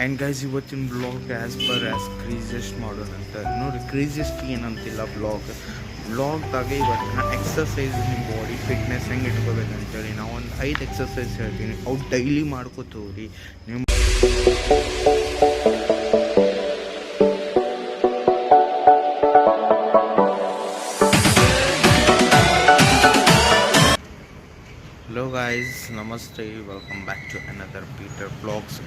And guys ಇವತ್ತಿನ blog as craziest ಮಾಡೋಣ ಅಂತ ನೋಡಿ. ಕ್ರೇಜಿಯಸ್ಟ್ ಏನಂತಿಲ್ಲ, ಬ್ಲಾಗ್ದಾಗೆ ಇವತ್ತು ನಾ ಎಕ್ಸಸೈಸ್ ನಿಮ್ಮ ಬಾಡಿ ಫಿಟ್ನೆಸ್ ಹೆಂಗೆ ಇಟ್ಕೋಬೇಕಂತೇಳಿ ನಾವು ಒಂದು 5 ಎಕ್ಸಸೈಸ್ ಹೇಳ್ತೀನಿ. ಅವು ಡೈಲಿ ಮಾಡ್ಕೋತೀವ್ರಿ ನಿಮ್ಮ. ಹಲೋ ಗಾಯ್ಸ್, ನಮಸ್ತೆ, welcome back to another Peter blogs.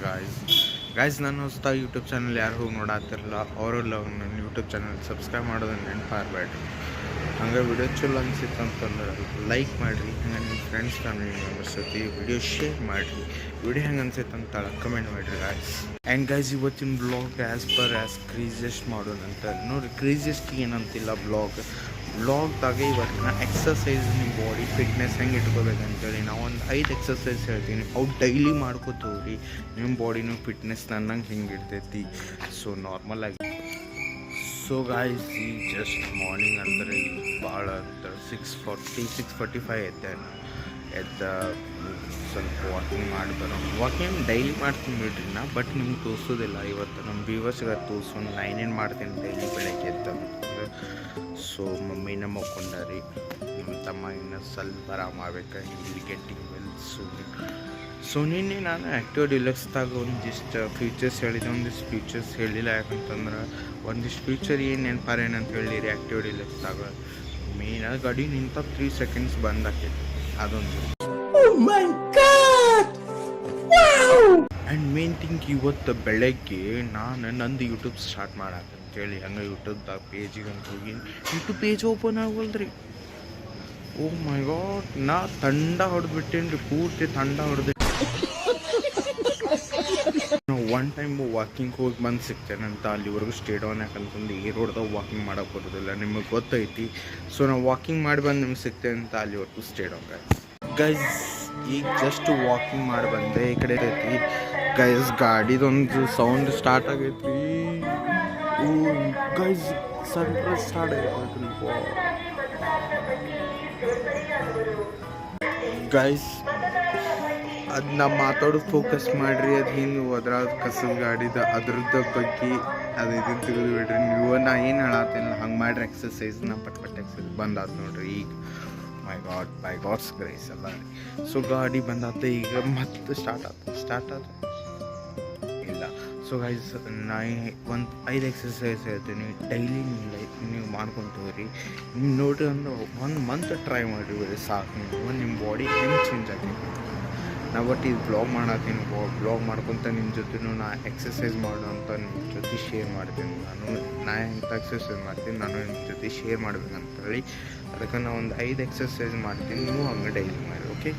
Guys ನನ್ನ ಹೊಸ ಯೂಟ್ಯೂಬ್ ಚಾನಲ್ ಯಾರು ಹೋಗಿ ನೋಡಾತಿರಲ್ಲ ಅವರೆಲ್ಲ ನನ್ನ ಯೂಟ್ಯೂಬ್ ಚಾನಲ್ ಸಬ್ಸ್ಕ್ರೈಬ್ ಮಾಡೋದನ್ನು ನೆನಪಾಗಬೇಡ್ರಿ. ಹಂಗೆ ವಿಡಿಯೋ ಚಲೋ ಅನಿಸಿತ್ತು ಅಂತಂದ್ರೆ ಲೈಕ್ ಮಾಡಿರಿ. ಹಂಗೆ ನಿಮ್ಮ ಫ್ರೆಂಡ್ಸ್ ಫ್ಯಾಮಿಲಿ ಮೆಂಬರ್ಸ್ ಜೊತೆ ವಿಡಿಯೋ ಶೇರ್ ಮಾಡಿರಿ. ವಿಡಿಯೋ ಹೆಂಗೆ ಅನ್ಸೈತೆ ಅಂತ ಕಮೆಂಟ್ ಮಾಡಿರಿ ಗಾಯ್ಸ್. ಆ್ಯಂಡ್ ಗೈಸ್ ಇವತ್ತಿನ ಬ್ಲಾಗ್ ಆ್ಯಸ್ ಕ್ರೇಜಿಯಸ್ಟ್ ಮಾಡೋಣ ಅಂತ ನೋಡಿ. ಕ್ರೇಜಿಯಸ್ಟ್ ಏನಂತಿಲ್ಲ, ಬ್ಲಾಗ್ದಾಗೆ ಇವತ್ತು ನಾ ಎಕ್ಸಸೈಸ್ ನಿಮ್ಮ ಬಾಡಿ ಫಿಟ್ನೆಸ್ ಹೆಂಗೆ ಇಟ್ಕೋಬೇಕಂತೇಳಿ ನಾವು ಒಂದು 5 ಎಕ್ಸಸೈಸ್ ಹೇಳ್ತೀನಿ. ಅವು ಡೈಲಿ ಮಾಡ್ಕೋತೀವ್ರಿ ನಿಮ್ಮ ಬಾಡಿನೂ ಫಿಟ್ನೆಸ್ ನನ್ನಂಗೆ ಹಿಂಗೆ ಇರ್ತೈತಿ. ಸೊ ನಾರ್ಮಲಾಗಿ ಗಾಯ್ಸ್ ಈ ಜಸ್ಟ್ ಮಾರ್ನಿಂಗ್ ಅಂದರೆ ಭಾಳ ಅಂತ 6:45 ಎದ್ದ ಸ್ವಲ್ಪ ವಾಕಿಂಗ್ ಮಾಡಿ ವಾಕಿಂಗ್ ಡೈಲಿ ಮಾಡ್ತೀನಿ ಬಿಡ್ರಿ ನಾ, ಬಟ್ ನಿಮ್ಗೆ ತೋರಿಸೋದಿಲ್ಲ. ಇವತ್ತು ನಮ್ಮ ವ್ಯೂವರ್ಸ್ಗೆ ತೋರಿಸೋನು ನಾ ಏನೇನು ಮಾಡ್ತೀನಿ ಡೈಲಿ ಬೆಳಗ್ಗೆ ಎದ್ದ. ಸೊ ಮಮ್ಮಿನ ಮಕ್ಕೊಂಡಾರಿ, ನಮ್ಮ ತಮ್ಮ ಇನ್ನು ಸ್ವಲ್ಪ ಆರಾಮ ಆಗ್ಬೇಕು, ಇಲ್ಲಿ ಗೆಟ್ಟಿಂಗ್ ವೆಲ್ ಸೂನ್. ಸೊ ನಿನ್ನೆ ನಾನು ಆ್ಯಕ್ಟಿವ್ ಡಿಲಕ್ಸ್ದಾಗ ಒಂದಿಷ್ಟು ಫ್ಯೂಚರ್ಸ್ ಹೇಳಿದೆ, ಒಂದಿಷ್ಟು ಫ್ಯೂಚರ್ಸ್ ಹೇಳಿಲ್ಲ. ಯಾಕಂತಂದ್ರೆ ಒಂದಿಷ್ಟು ಫ್ಯೂಚರ್ ಏನು ನೆನಪಾರೇನಂತ ಹೇಳಿರಿ ಆ್ಯಕ್ಟಿವ್ ಡಿಲಕ್ಸ್ದಾಗ. ಮೇಯ್ನಾಗಿ ಗಾಡಿ ನಿಂತ 3 ಸೆಕೆಂಡ್ಸ್ ಬಂದ್ ಆಕೈತಿ ಅದೊಂದು. ಆ್ಯಂಡ್ ಮೇನ್ ಥಿಂಗ್ ಇವತ್ತು ಬೆಳಗ್ಗೆ ನಾನು ನಂದು ಯೂಟ್ಯೂಬ್ ಸ್ಟಾರ್ಟ್ ಮಾಡಾಕಂತೇಳಿ ಹಂಗೆ ಯೂಟ್ಯೂಬ್ದಾಗ ಪೇಜಿಗೆ ಅಂತ ಹೋಗಿ ಯೂಟ್ಯೂಬ್ ಪೇಜ್ ಓಪನ್ ಆಗೋಲ್ರಿ. ಓ ಮೈ ಗಾಡ್, ನಾ ತಂಡ ಹೊಡೆದ್ಬಿಟ್ಟೇನಿ ರೀ, ಪೂರ್ತಿ ತಂಡ ಹೊಡೆದು. ಒನ್ ಟೈಮ್ ವಾಕಿಂಗ್ ಹೋಗಿ ಬಂದು ಸಿಗ್ತೇನಂತ ಅಲ್ಲಿವರೆಗೂ ಸ್ಟೇ ಡೌನ್. ಯಾಕಂತಂದು ಈ ರೋಡ್ದಾಗ ವಾಕಿಂಗ್ ಮಾಡೋಕೆ ಬರೋದಿಲ್ಲ, ನಿಮಗೆ ಗೊತ್ತೈತಿ. ಸೊ ನಾವು ವಾಕಿಂಗ್ ಮಾಡಿ ಬಂದು ನಿಮ್ಗೆ ಸಿಗ್ತೇನೆ ಅಂತ ಅಲ್ಲಿವರೆಗೂ ಸ್ಟೇ ಡೌನ್ ಗೈಸ್. ಈಗ ಜಸ್ಟ್ ವಾಕಿಂಗ್ ಮಾಡಿ ಬಂದೆ ಈ ಕಡೆ ಐತಿ ಗೈಸ್. ಗಾಡಿದೊಂದು ಸೌಂಡ್ ಸ್ಟಾರ್ಟ್ ಆಗೈತ್ರಿ. ಗೈಸ್ ಸನ್ರೈಸ್ ಸ್ಟಾರ್ಟ್ ಆಗೈತ್ರಿ ಗೈಸ್. ಅದು ನಾವು ಮಾತಾಡೋದು ಫೋಕಸ್ ಮಾಡಿರಿ. ಅದು ಹಿಂಗೆ ಅದ್ರಾಗ ಕಸದ ಗಾಡಿದ ಅದ್ರದ್ದು ಬಗ್ಗೆ ಅದು ಇದನ್ನು ತೆಗೆದು ಬಿಡ್ರಿ ನೀವು. ನಾ ಏನು ಹೇಳತ್ತೀನಿ ಹಂಗೆ ಮಾಡ್ರಿ ಎಕ್ಸಸೈಸ್. ನಾ ಪಟ್ ಎಕ್ಸಸೈಸ್ ಬಂದಾದ ನೋಡ್ರಿ ಈಗ. ಮೈ ಗಾಡ್ಸ್ ಗ್ರೇಸ್ ಅಲ್ಲ ರೀ. ಸೊ ಗಾಡಿ ಬಂದಾತ, ಈಗ ಮತ್ತೆ ಸ್ಟಾರ್ಟ್ ಆತ ಇಲ್ಲ. ಸೊ ಗೈಸ್ ನಾ ಒಂದು 5 ಎಕ್ಸಸೈಸ್ ಹೇಳ್ತೀನಿ ಡೈಲಿ ನೀವು ಮಾಡ್ಕೊತೀವ್ರಿ. ನೀವು ನೋಡ್ರಿ ಅಂದ್ರೆ 1 ಮಂತ್ ಟ್ರೈ ಮಾಡಿರಿ ಸಾಕು. ನೀವು ನಿಮ್ಮ ಬಾಡಿ ಹೆಂಗೆ ಚೇಂಜ್ ಆಗೈತಿ. ನಾ ಒಟ್ಟು ಇದು ಬ್ಲಾಗ್ ಮಾಡತ್ತೀನಿ. ಬ್ಲಾಗ್ ಮಾಡ್ಕೊತ ನಿಮ್ಮ ಜೊತೆನೂ ನಾ ಎಕ್ಸಸೈಸ್ ಮಾಡೋಂಥ ನಿಮ್ಮ ಜೊತೆ ಶೇರ್ ಮಾಡ್ತೀನಿ. ನಾ ಎಂಥ ಎಕ್ಸಸೈಸ್ ಮಾಡ್ತೀನಿ ನಾನು ನಿಮ್ಮ ಜೊತೆ ಶೇರ್ ಮಾಡ್ಬೇಕಂತೇಳಿ ಅದಕ್ಕೆ ನಾನು ಒಂದು 5 ಎಕ್ಸಸೈಸ್ ಮಾಡ್ತೀನಿ. ನೀವು ಹಂಗೆ ಡೈಲಿ ಮಾಡಿ, ಓಕೆ.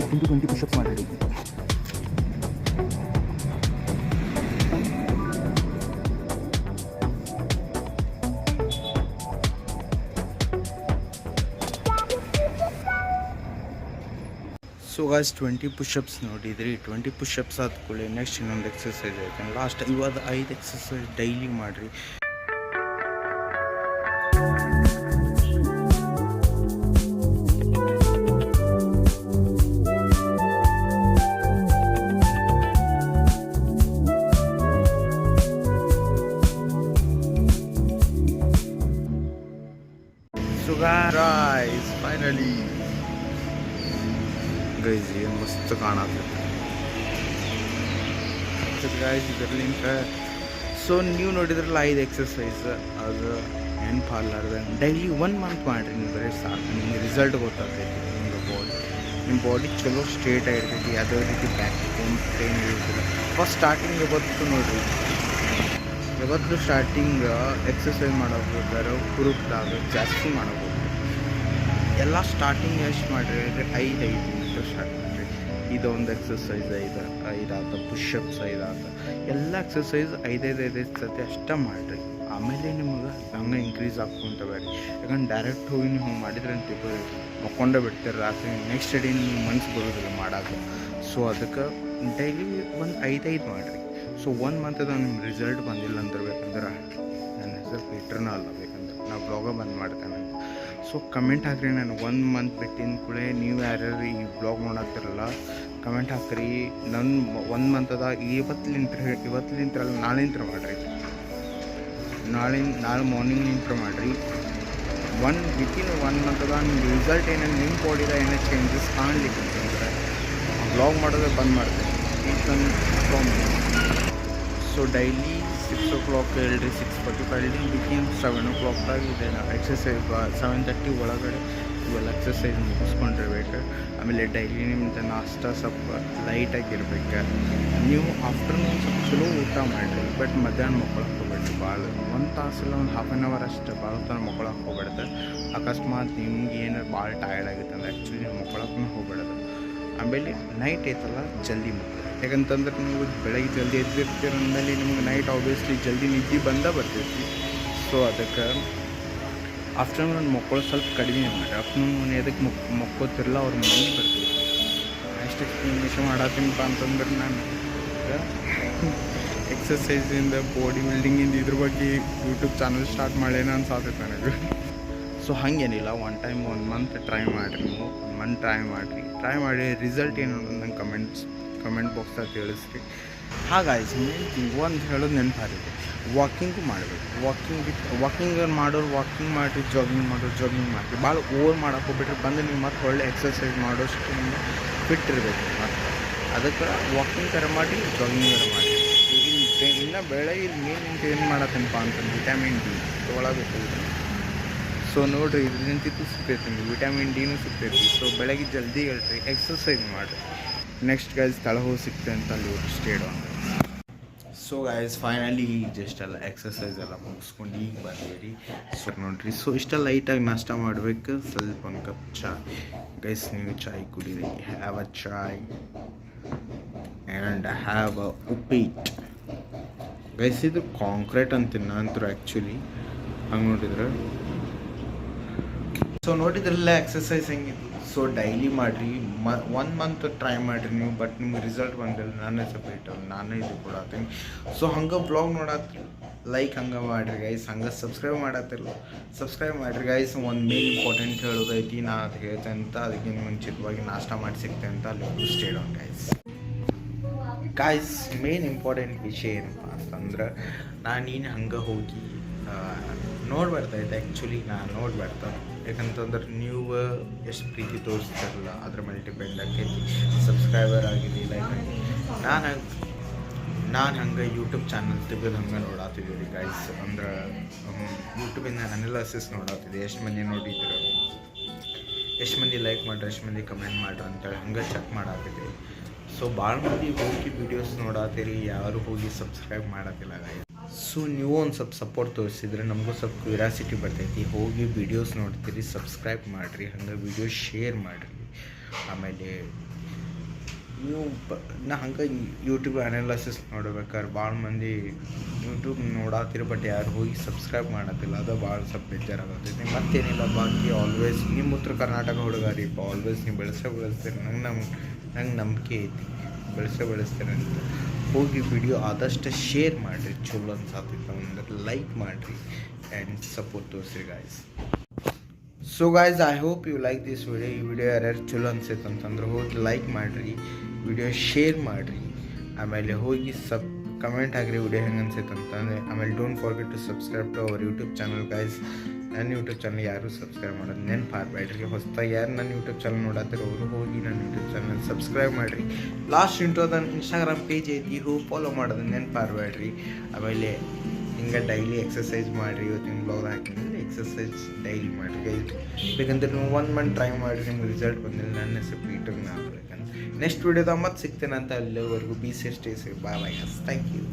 20 ಪುಷಪ್ಸ್ ಮಾಡಿರಿ. ಸೊ ಗಾಯ್ಸ್ 20 ಪುಷಪ್ಸ್ ನೋಡಿದ್ರಿ. 20 ಪುಷಪ್ಸ್ ಆದ ಕೂಡಲೇ ನೆಕ್ಸ್ಟ್ ಇನ್ನೊಂದು ಎಕ್ಸಸೈಸ್ ಐತೆ. ಲಾಸ್ಟ್ ಇವಾಗ 5 ಎಕ್ಸಸೈಸ್ ಡೈಲಿ ಮಾಡಿರಿ. ಸೊ ಗಾಯ್ಸ್ ಫೈನಲಿ ಗೈಸ್ ಏನು ಮಸ್ತ್ ಕಾಣತ್ತೆ ಗೈಸ್ ಇದರ್ಲಿಂತ. ಸೊ ನೀವು ನೋಡಿದ್ರಲ್ಲ 5 ಎಕ್ಸಸೈಸ್, ಅದು ನೆನಪಾರ್ಲಾರ್ದಂಗೆ ಡೈಲಿ 1 ಮಂತ್ ಮಾಡಿರಿ. ನೀವು ಬರೀ ಸಾಕು, ನಿಮ್ಗೆ ರಿಸಲ್ಟ್ ಗೊತ್ತಾಗ್ತೈತಿ. ನಿಮ್ಮ ಬಾಡಿ ಚಲೋ ಸ್ಟ್ರೇಟ್ ಆಗಿರ್ತೈತಿ. ಯಾವುದೇ ರೀತಿ ಬ್ಯಾಕ್ ಪೇನ್ ಇರೋದಿಲ್ಲ. ಫಸ್ಟ್ ಸ್ಟಾರ್ಟಿಂಗ್ ಯಾವತ್ತು ನೋಡಿರಿ, ಯಾವತ್ತು ಸ್ಟಾರ್ಟಿಂಗ್ ಎಕ್ಸಸೈಸ್ ಮಾಡೋಕ್ಕೋದ್ರೆ ಹುರುಪ್ದಾಗ ಜಾಸ್ತಿ ಮಾಡೋಕ್ಕೋಗ್ರಿ. ಎಲ್ಲ ಸ್ಟಾರ್ಟಿಂಗ್ ಎಷ್ಟು ಮಾಡಿರಿ ಅಂದರೆ 5 ನಿಮಿಷ ಸ್ಟಾರ್ಟ್ ಮಾಡಿರಿ. ಇದೊಂದು ಎಕ್ಸಸೈಸ್ ಐದಾತ, ಪುಷಪ್ಸ್ ಐದಾತ, ಎಲ್ಲ ಎಕ್ಸಸೈಸ್ 5 ಸತಿ ಅಷ್ಟೇ ಮಾಡಿರಿ. ಆಮೇಲೆ ನಿಮಗೆ ಹಂಗೆ ಇನ್ಕ್ರೀಸ್ ಆಗ್ಕೊಂತ ಬೇರೆ. ಯಾಕಂದ್ರೆ ಡೈರೆಕ್ಟ್ ಹೋಗಿ ನೀವು ಮಾಡಿದ್ರೆ ಅಂತ ಮಕ್ಕೊಂಡೇ ಬಿಡ್ತೀರ ರಾತ್ರಿ. ನೆಕ್ಸ್ಟ್ ಡೇ ನೀವು ಮನ್ಸು ಬರೋದಿಲ್ಲ ಮಾಡೋದು. ಸೊ ಅದಕ್ಕೆ ಡೈಲಿ ಒಂದು 5 ಮಾಡಿರಿ. ಸೊ 1 ಮಂತ್ ಅದ ನಿಮ್ಮ ರಿಸಲ್ಟ್ ಬಂದಿಲ್ಲ ಅಂದ್ರೆ ಬೇಕಂದ್ರೆ ನನ್ನ ಹೆಸರು ಪೀಟ್ರನ ಅಲ್ಲ, ಬೇಕಂದ್ರೆ ನಾವು ಬ್ಲಾಗ ಬಂದ್ ಮಾಡ್ತೇನೆ. ಸೊ ಕಮೆಂಟ್ ಹಾಕ್ರಿ. ನಾನು 1 ಮಂತ್ ಬಿಟ್ಟಿನ ಕೂಡ ನೀವು ಯಾರ್ಯಾರು ಈ ಬ್ಲಾಗ್ ನೋಡತ್ತಿರಲ್ಲ ಕಮೆಂಟ್ ಹಾಕ್ರಿ. ನನ್ನ 1 ಮಂತ್ ಅದ ಇವತ್ತಲಿಂತ್ರಲ್ಲ ನಾಳಿಂತ್ರ ಮಾಡಿರಿ. ನಾಳೆ ಮಾರ್ನಿಂಗ್ ಮಾಡಿರಿ. ವಿತಿನ್ 1 ಮಂತ್ ಅದ ನಿಮ್ಮ ರಿಸಲ್ಟ್ ಏನೇನು ನಿಮ್ಮ ಬಾಡಿದ ಏನೋ ಚೇಂಜಸ್ ಕಾಣಲಿಕ್ಕೆ ಅಂತಂದ್ರೆ ಬ್ಲಾಗ್ ಮಾಡೋದೇ ಬಂದ್ ಮಾಡ್ತೇನೆ. ಸೊ ಡೈಲಿ 6 o'clock ಹೇಳ್ರಿ, 6:45 ಹೇಳ್ರಿ, ಬಿಗಿನ್ 7 o'clockದಾಗ ಇದೆ ಎಕ್ಸಸೈಸ್. 7:30 ಒಳಗಡೆ ಇವೆಲ್ಲ ಎಕ್ಸಸೈಸ್ ಮುಗಿಸ್ಕೊಂಡಿರ್ಬೇಕು. ಆಮೇಲೆ ಡೈಲಿ ನಿಮ್ದು ನಾಷ್ಟ ಸ್ವಲ್ಪ ಲೈಟಾಗಿರ್ಬೇಕು. ನೀವು ಆಫ್ಟರ್ನೂನ್ ಸ್ವಲ್ಪ ಚಲೋ ಊಟ ಮಾಡಿರಿ, ಬಟ್ ಮಧ್ಯಾಹ್ನ ಮಕ್ಕೊಳಕ್ಕೆ ಹೋಗ್ಬೇಡ್ರಿ. ಭಾಳ 1 ತಾಸಿಲ್ಲ, ಒಂದು ½ an hour ಅಷ್ಟು ಭಾಳ ಹೊತ್ತು ಮಕ್ಕೊಳಕ್ಕೆ ಹೋಗ್ಬೇಡ್ದು. ಅಕಸ್ಮಾತ್ ನಿಮ್ಗೆ ಏನು ಭಾಳ ಟಯರ್ಡ್ ಆಗುತ್ತೆ ಅಂದ್ರೆ ಆ್ಯಕ್ಚುಲಿ ನೀವು ಮಕ್ಕೊಳಕ್ಕೂ ಹೋಗ್ಬೇಡ್ದು. ಆಮೇಲೆ ನೈಟ್ ಐತಲ್ಲ ಜಲ್ದಿ ಮಕ್ಕಳು. ಯಾಕಂತಂದ್ರೆ ನೀವು ಬೆಳಗ್ಗೆ ಜಲ್ದಿ ಎದ್ದಿರ್ತೀರ ಅಂದಮೇಲೆ ನಿಮ್ಗೆ ನೈಟ್ ಆಬ್ವಿಯಸ್ಲಿ ಜಲ್ದಿ ನಿದ್ದೆ ಬರ್ತೈತಿ. ಸೊ ಅದಕ್ಕೆ ಆಫ್ಟರ್ನೂನ್ ಮಕ್ಕಳು ಸ್ವಲ್ಪ ಕಡಿಮೆ ಮಾಡಿ. ಆಫ್ಟರ್ನೂನ್ ಎದಕ್ಕೆ ಮಕ್ಕೋತಿರಲ್ಲ ಅವ್ರ ಮನೆಗೆ ಬರ್ತೀವಿ. ಎಷ್ಟು ಎಕ್ಸ್ಪ್ಲನೇಷನ್ ಮಾಡತ್ತೀನಪ್ಪ ಅಂತಂದ್ರೆ ನಾನು ಎಕ್ಸಸೈಸಿಂದ ಬಾಡಿ ಬಿಲ್ಡಿಂಗಿಂದ ಇದ್ರ ಬಗ್ಗೆ ಯೂಟ್ಯೂಬ್ ಚಾನಲ್ ಸ್ಟಾರ್ಟ್ ಮಾಡೇನ ಅನ್ಸಾತೈತೆ ನನಗೆ. ಸೊ ಹಾಗೇನಿಲ್ಲ, 1 ಮಂತ್ ಟ್ರೈ ಮಾಡಿರಿ. ನೀವು 1 ಮಂತ್ ಟ್ರೈ ಮಾಡಿ ರಿಸಲ್ಟ್ ಏನು ಅನ್ನೋದು ನಂಗೆ ಕಮೆಂಟ್ ಬಾಕ್ಸ್ದಾಗ ತಿಳಿಸ್ರಿ. ಹಾಗಾಯ್ತು ಮೇನ್ ಥಿಂಗ್ ಒಂದು ಹೇಳೋದು ನೆನಪಾರಿದೆ, ವಾಕಿಂಗು ಮಾಡಬೇಕು. ವಾಕಿಂಗ್ ಮಾಡೋರು ವಾಕಿಂಗ್ ಮಾಡಿರಿ, ಜಾಗಿಂಗ್ ಮಾಡಿರಿ. ಭಾಳ ಓವರ್ ಮಾಡೋಕೆ ಹೋಗ್ಬಿಟ್ರೆ ಬಂದು ನೀವು ಮತ್ತೆ ಒಳ್ಳೆ ಎಕ್ಸಸೈಸ್ ಮಾಡೋಷ್ಟು ನಿಮ್ಗೆ ಫಿಟ್ ಇರಬೇಕು. ಮತ್ತು ಅದಕ್ಕೆ ವಾಕಿಂಗ್ ಥರ ಮಾಡಿ, ಜಾಗಿಂಗ್ ಥರ ಮಾಡಿ. ಇನ್ನು ಬೆಳಗ್ಗೆ ಮೇನ್ ಏನು ಮಾಡತ್ತೇನಪ್ಪ ಅಂತಂದು ವಿಟಮಿನ್ ಡಿ ತೊಗೊಳಬೇಕು. ಸೊ ನೋಡಿರಿ, ಇದರಿಂತಿದ್ದು ಸಿಗ್ತೈತಿ ನಿಮಗೆ, ವಿಟಮಿನ್ ಡಿನೂ ಸಿಗ್ತೈತಿ. ಸೊ ಬೆಳಗ್ಗೆ ಜಲ್ದಿ ಹೇಳ್ರಿ, ಎಕ್ಸಸೈಸ್ ಮಾಡಿರಿ. ನೆಕ್ಸ್ಟ್ ಗೈಸ್ ತಳ ಹೋಗಿ ಸಿಗ್ತದೆ ಅಂತ ಅಲ್ಲಿ stayed on. So guys finally just ಎಲ್ಲ ಎಕ್ಸಸೈಸ್ ಎಲ್ಲ ಮುಗಿಸ್ಕೊಂಡು ಈಗ ಬಂದಿರಿ. ಸೊ ನೋಡಿರಿ, ಸೊ ಇಷ್ಟೆಲ್ಲ ಲೈಟಾಗಿ ನಾಷ್ಟ ಮಾಡಬೇಕು. ಸ್ವಲ್ಪ ಒಂದು ಕಪ್ ಚಾಯ್ ಗೈಸ್, ನೀವು ಚಾಯ್ ಕುಡೀರಿ. Have a chai and have a uppittu guys. ಇದು ಕಾಂಕ್ರೀಟ್ ಅಂತೀನಿ ನಂತರ ಆ್ಯಕ್ಚುಲಿ ಹಂಗೆ ನೋಡಿದ್ರೆ. ಸೊ ನೋಡಿದ್ರಲ್ಲ ಎಕ್ಸಸೈಸ್ ಹೆಂಗಿತ್ತು. ಸೊ ಡೈಲಿ ಮಾಡಿರಿ, 1 ಮಂತ್ ಟ್ರೈ ಮಾಡಿರಿ ನೀವು. ಬಟ್ ನಿಮ್ಗೆ ರಿಸಲ್ಟ್ ಬಂದಿಲ್ಲ, ನಾನೇ ಸಪ್ರೇಟಲ್ಲ, ನಾನೇ ಇದು ಕೊಡತ್ತೀನಿ. ಸೊ ಹಂಗೆ ಬ್ಲಾಗ್ ನೋಡತ್ರಿ, ಲೈಕ್ ಹಂಗೆ ಮಾಡಿರಿ ಗೈಸ್. ಹಂಗೆ ಸಬ್ಸ್ಕ್ರೈಬ್ ಮಾಡಿರಿ ಗೈಸ್. ಒಂದು ಮೇನ್ ಇಂಪಾರ್ಟೆಂಟ್ ಹೇಳೋದೈತಿ, ನಾ ಅದು ಹೇಳ್ತೆ ಅಂತ, ಅದಕ್ಕೆ ಮುಂಚಿತವಾಗಿ ನಾಷ್ಟ ಮಾಡಿ ಸಿಗ್ತೆ ಅಂತ ಅಲ್ಲಿ stayed on guys. Main important ವಿಷಯ ಏನಪ್ಪ ಅಂತಂದ್ರೆ, ನೀನು ಹಂಗೆ ಹೋಗಿ ನೋಡ್ಬಾರ್ದೈತೆ. ಆ್ಯಕ್ಚುಲಿ ನಾನು ನೋಡ್ಬಾರ್ದು. ಯಾಕಂತಂದ್ರೆ ನೀವು ಎಷ್ಟು ಪ್ರೀತಿ ತೋರಿಸ್ತಾರಲ್ಲ ಅದ್ರ ಮೇಲೆ ಡಿಪೆಂಡ್ ಆಕೈತಿ. ಸಬ್ಸ್ಕ್ರೈಬರ್ ಆಗಿರಲಿ, ಲೈಕ್ ಆಗಿ. ನಾನು ಹಂಗೆ ಯೂಟ್ಯೂಬ್ ಚಾನಲ್ ತೆಗೆದು ಹಂಗೆ ನೋಡಾತಿದ್ದೀವಿ ಗೈಸ್. ಅಂದ್ರೆ ಯೂಟ್ಯೂಬಿಂದ ಅನಾಲಿಸಿಸ್ ನೋಡಾತಿದ್ದೆ, ಎಷ್ಟು ಮಂದಿ ನೋಡಿದ್ರು, ಎಷ್ಟು ಮಂದಿ ಲೈಕ್ ಮಾಡ್ರಿ, ಎಷ್ಟು ಮಂದಿ ಕಮೆಂಟ್ ಮಾಡ್ರಿ ಅಂತೇಳಿ ಹಂಗೆ ಚೆಕ್ ಮಾಡಾತಿದ್ದೀವಿ. ಸೊ ಭಾಳ ಮಂದಿ ಹೋಗಿ ವೀಡಿಯೋಸ್ ನೋಡಾತೀರಿ, ಯಾರು ಹೋಗಿ ಸಬ್ಸ್ಕ್ರೈಬ್ ಮಾಡತ್ತಿಲ್ಲ ಗೈಸ್. ಸೊ ನೀವು ಒಂದು ಸ್ವಲ್ಪ ಸಪೋರ್ಟ್ ತೋರಿಸಿದ್ರೆ ನಮಗೂ ಸ್ವಲ್ಪ ಕ್ಯೂರಿಯಾಸಿಟಿ ಬರ್ತೈತಿ. ಹೋಗಿ ವೀಡಿಯೋಸ್ ನೋಡ್ತೀರಿ, ಸಬ್ಸ್ಕ್ರೈಬ್ ಮಾಡಿರಿ, ಹಂಗೆ ವೀಡಿಯೋಸ್ ಶೇರ್ ಮಾಡಿರಿ. ಆಮೇಲೆ ನೀವು ನಾ ಹಂಗೆ ಯೂಟ್ಯೂಬ್ ಅನಾಲಿಸಿಸ್ ನೋಡ್ಬೇಕಾದ್ರೆ ಭಾಳ ಮಂದಿ ಯೂಟ್ಯೂಬ್ ನೋಡಾತಿರ ಬಟ್ ಯಾರು ಹೋಗಿ ಸಬ್ಸ್ಕ್ರೈಬ್ ಮಾಡತ್ತಿಲ್ಲ, ಅದು ಭಾಳ ಸ್ವಲ್ಪ ಬೇಜಾರಾಗತ್ತೈತಿ. ಮತ್ತೇನಿಲ್ಲ, ಬಾಕಿ ಆಲ್ವೇಸ್ ನಿಮ್ಮ ಉತ್ತರ ಕರ್ನಾಟಕ ಹುಡುಗಾರಿಪ್ಪ, ಆಲ್ವೇಸ್ ನೀವು ಬೆಳೆಸ್ತೀರಿ. ನಂಗೆ ನಂಬಿಕೆ ಐತಿ ಬೆಳೆಸ್ತೀರಿ ಅಂತ. ಹೋಗಿ ವಿಡಿಯೋ ಆದಷ್ಟು ಶೇರ್ ಮಾಡಿರಿ, ಚಲೋ ಅನ್ಸಾತಿತ್ತು ಅಂದ್ರೆ ಲೈಕ್ ಮಾಡಿರಿ ಆ್ಯಂಡ್ ಸಪೋರ್ಟ್ ತೋರಿಸ್ರಿ guys. So guys, I hope you like this video. ಈ ವಿಡಿಯೋ ಯಾರ್ಯಾರು ಚಲೋ ಅನ್ಸೈತೆ ಅಂತಂದ್ರೆ ಹೋಗಿ ಲೈಕ್ ಮಾಡಿರಿ, ವಿಡಿಯೋ ಶೇರ್ ಮಾಡಿರಿ, ಆಮೇಲೆ ಹೋಗಿ ಕಮೆಂಟ್ ಹಾಕಿರಿ ವಿಡಿಯೋ ಹೆಂಗೆ ಅನ್ಸೈತೆ ಅಂತಂದರೆ. ಆಮೇಲೆ don't forget to subscribe to our YouTube channel guys. ನನ್ನ ಯೂಟ್ಯೂಬ್ ಚಾನಲ್ ಯಾರೂ ಸಬ್ಸ್ಕ್ರೈಬ್ ಮಾಡೋದು ನೆನಪಾಗಬೇಡ್ರಿ. ಹೊಸದಾಗಿ ಯಾರು ನನ್ನ ಯೂಟ್ಯೂಬ್ ಚಾನಲ್ ನೋಡತ್ತೀರೋ ಅವರು ಹೋಗಿ ನನ್ನ ಯೂಟ್ಯೂಬ್ ಚಾನಲ್ ಸಬ್ಸ್ಕ್ರೈಬ್ ಮಾಡಿರಿ. ಲಾಸ್ಟ್ ಇಂಟ್ರೋದ ಇನ್ಸ್ಟಾಗ್ರಾಮ್ ಪೇಜ್ ಐತಿ, ಹೋಗಿ ಫಾಲೋ ಮಾಡೋದು ನೆನಪಾಗಬೇಡ್ರಿ. ಆಮೇಲೆ ಹಿಂಗೆ ಡೈಲಿ ಎಕ್ಸಸೈಸ್ ಮಾಡಿರಿ. ಇವತ್ತಿನ ಬ್ಲಾಗ್ ಹಾಕಿದ್ರೆ ಎಕ್ಸಸೈಸ್ ಡೈಲಿ ಮಾಡಿರಿ. ಬೇಕಂದ್ರೆ ನೀವು 1 ಮಂತ್ ಟ್ರೈ ಮಾಡಿರಿ, ನಿಮ್ಗೆ ರಿಸಲ್ಟ್ ಬಂದಿಲ್ಲ ನನ್ನ ಹೆಸರು ಪೀಟರ್ನ ಆಗ್ಬೇಕಂತ. ನೆಕ್ಸ್ಟ್ ವೀಡಿಯೋದಾಗ ಮತ್ತೆ ಸಿಗ್ತೇನೆ ಅಂತ. ಅಲ್ಲಿವರೆಗೂ be safe, stay safe. Bye bye. Thank you.